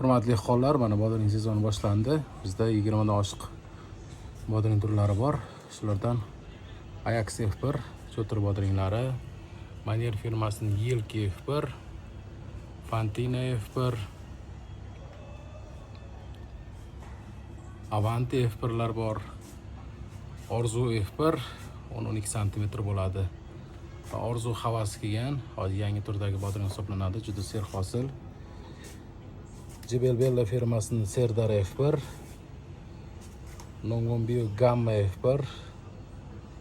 Hurmatli xonlar, mana bodring sezoni boshlandi. Bizda 20 dan oshiq bodring turlari bor. Shulardan Ajax F1 cho'tir bodringlari, Manier firmasining Yilki F1, Fantina F1, Avanti F1lar bor. Orzu F1 10-12 cm bo'ladi. Orzu havas kelgan, hozir yangi turdagi bodring hisoblanadi, juda serhosil. Jebel firmasining Serdar F1, Nongombio Gamma F1,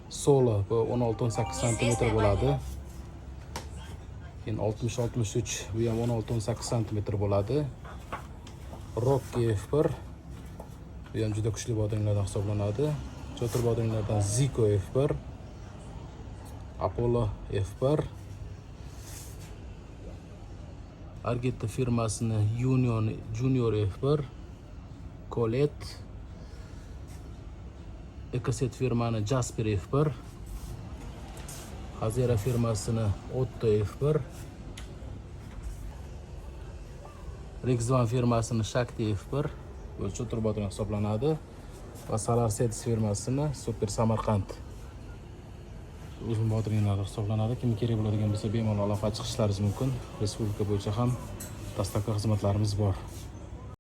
Solo bu 16-18 cm bo'ladi. Keyin 60-63 bu ham 16-18 cm bo'ladi. Rocky F1 bu ham juda kuchli bodringlardan hisoblanadi. Cho'tir bodringlardan Zico F1, Apollo F1, Argetta firmasining Junior F1, Colette, Ecoset firmani Jasper F1, Hazera firmasini Otto F1, Rexvan firmasini Shakti F1 bu cho'tir bodring hisoblanadi va Solar Seeds firmasini Super Samarqand uzun bodringlar hisoblanadi. Kim kerak bo'ladigan bo'lsa bemalol aloqa chiqishlaringiz mumkin. Respublika bo'yicha ham dastlabki xizmatlarimiz bor.